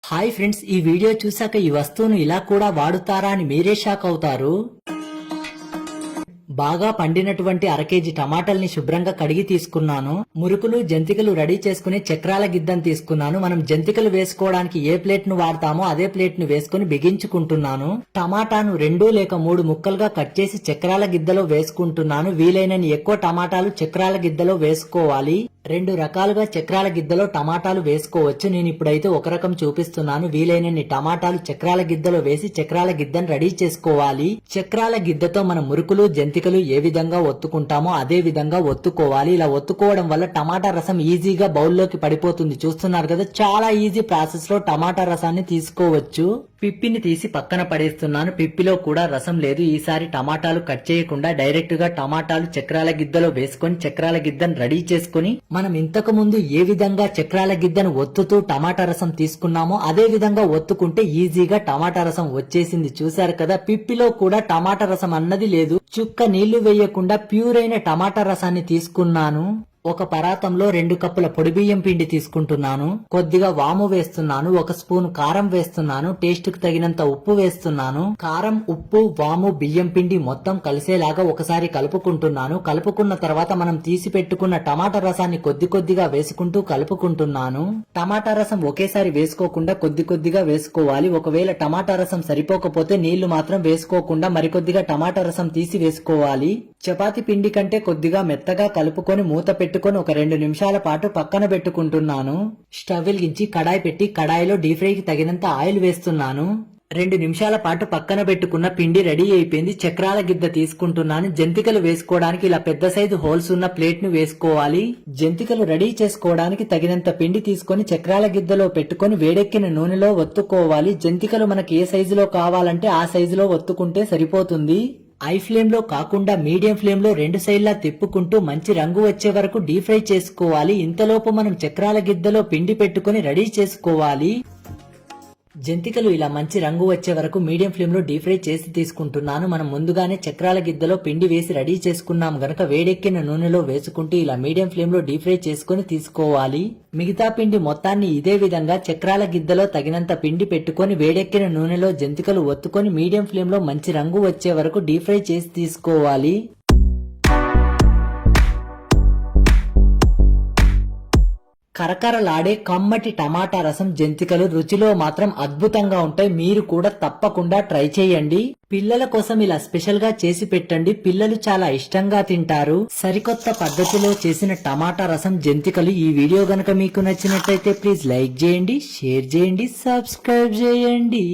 Hi friends, ఈ video చూశాక ఈ వస్తువును ఇలా కూడా వాడుతారా అని మీరే షాక్ అవుతారు. బాగా పండినటువంటి అరకేజీ టమాటాల్ని శుభ్రంగా కడిగి తీసుకున్నాను. మురుకులు జంతికలు రెడీ చేసుకుని చక్రాల గిద్దను తీసుకున్నాను. మనం జంతికలు వేసుకోవడానికి ఏ ప్లేట్ ను వాడతామో అదే ప్లేట్ ను వేసుకుని బిగించుకుంటున్నాను. టమాటాను 2 లేక 3 ముక్కలుగా కట్ చేసి చక్రాల గిద్దలో వేసుకుంటున్నాను. వీలైనన్ని ఎక్కువ టమాటాలు చక్రాల గిద్దలో వేసుకోవాలి. 2 రకాలుగా చక్రాల గిద్దలో టమాటాలు వేసుకోవచ్చు. నేను ఇప్పుడైతే ఒక రకం చూపిస్తున్నాను. వీలైనన్ని టమాటాలు చక్రాల గిద్దలో వేసి చక్రాల గిద్దను రెడీ చేసుకోవాలి. చక్రాల గిద్దతో మనం మురుకులు జంతికలు ఏ విధంగా ఒత్తుకుంటామో అదే విధంగా ఒత్తుకోవాలి. ఇలా ఒత్తుకోవడం వల్ల టమాటా రసం ఈజీగా బౌల్లోకి పడిపోతుంది. చూస్తున్నారు కదా, చాలా ఈజీ ప్రాసెస్ లో టమాటా రసాన్ని తీసుకోవచ్చు. పిప్పిని తీసి పక్కన పడేస్తున్నాను. పిప్పిలో కూడా రసం లేదు. ఈసారి టమాటాలు కట్ చేయకుండా డైరెక్ట్ గా టమాటాలు చక్రాల గిద్దలో వేసుకొని చక్రాల గిద్దను రెడీ చేసుకుని మనం ఇంతకు ముందు ఏ విధంగా చక్రాల గిద్దను ఒత్తుతూ టమాటా రసం తీసుకున్నామో అదే విధంగా ఒత్తుకుంటే ఈజీగా టమాటా రసం వచ్చేసింది. చూశారు కదా, పిప్పిలో కూడా టమాటా రసం అన్నది లేదు. చుక్క నీళ్లు వేయకుండా ప్యూర్ అయిన టమాటా రసాన్ని తీసుకున్నాను. ఒక పరాతంలో 2 కప్పుల పొడి బియ్యం పిండి తీసుకుంటున్నాను. కొద్దిగా వాము వేస్తున్నాను. 1 స్పూన్ కారం వేస్తున్నాను. టేస్ట్ కు తగినంత ఉప్పు వేస్తున్నాను. కారం, ఉప్పు, వాము, బియ్యం పిండి మొత్తం కలిసేలాగా ఒకసారి కలుపుకుంటున్నాను. కలుపుకున్న తర్వాత మనం తీసి పెట్టుకున్న టమాటా రసాన్ని కొద్ది కొద్దిగా వేసుకుంటూ కలుపుకుంటున్నాను. టమాటా రసం ఒకేసారి వేసుకోకుండా కొద్ది కొద్దిగా వేసుకోవాలి. ఒకవేళ టమాటా రసం సరిపోకపోతే నీళ్లు మాత్రం వేసుకోకుండా మరికొద్దిగా టమాటా రసం తీసి వేసుకోవాలి. చపాతి పిండి కంటే కొద్దిగా మెత్తగా కలుపుకొని మూత పెట్టుకొని ఒక 2 నిమిషాల పాటు పక్కన పెట్టుకుంటున్నాను. స్టవ్ వెలిగించి కడాయి పెట్టి కడాయిలో డీప్ ఫ్రైకి తగినంత ఆయిల్ వేస్తున్నాను. 2 నిమిషాల పాటు పక్కన పెట్టుకున్న పిండి రెడీ అయిపోయింది. చక్రాల గిద్ద తీసుకుంటున్నాను. జంతికలు వేసుకోవడానికి ఇలా పెద్ద సైజు హోల్స్ ఉన్న ప్లేట్ ను వేసుకోవాలి. జంతికలు రెడీ చేసుకోవడానికి తగినంత పిండి తీసుకొని చక్రాల గిద్దలో పెట్టుకొని వేడెక్కిన నూనెలో ఒత్తుకోవాలి. జంతికలు మనకి ఏ సైజులో కావాలంటే ఆ సైజులో ఒత్తుకుంటే సరిపోతుంది. హై ఫ్లేమ్ లో కాకుండా మీడియం ఫ్లేమ్ లో 2 సైడ్లా తిప్పుకుంటూ మంచి రంగు వచ్చే వరకు డీప్ ఫ్రై చేసుకోవాలి. ఇంతలోపు మనం చక్రాల గిద్దలో పిండి పెట్టుకుని రెడీ చేసుకోవాలి. జంతికలు ఇలా మంచి రంగు వచ్చే వరకు మీడియం ఫ్లేమ్ లో డీప్ ఫ్రై చేసి తీసుకుంటున్నాను. మనం ముందుగానే చక్రాల గిద్దలో పిండి వేసి రెడీ చేసుకున్నాం గనక వేడెక్కిన నూనెలో వేసుకుంటూ ఇలా మీడియం ఫ్లేమ్ లో డీప్ ఫ్రై చేసుకుని తీసుకోవాలి. మిగతా పిండి మొత్తాన్ని ఇదే విధంగా చక్రాల గిద్దలో తగినంత పిండి పెట్టుకొని వేడెక్కిన నూనెలో జంతికలు ఒత్తుకొని మీడియం ఫ్లేమ్ లో మంచి రంగు వచ్చే వరకు డీప్ ఫ్రై చేసి తీసుకోవాలి. కరకరలాడే కమ్మటి టమాటా రసం జంతికలు రుచిలో మాత్రం అద్భుతంగా ఉంటాయి. మీరు కూడా తప్పకుండా ట్రై చేయండి. పిల్లల కోసం ఇలా స్పెషల్ గా చేసి పెట్టండి. పిల్లలు చాలా ఇష్టంగా తింటారు. సరికొత్త పద్ధతిలో చేసిన టమాటా రసం జంతికలు. ఈ వీడియో గనక మీకు నచ్చినట్లయితే ప్లీజ్ లైక్ చేయండి, షేర్ చేయండి, సబ్స్క్రైబ్ చేయండి.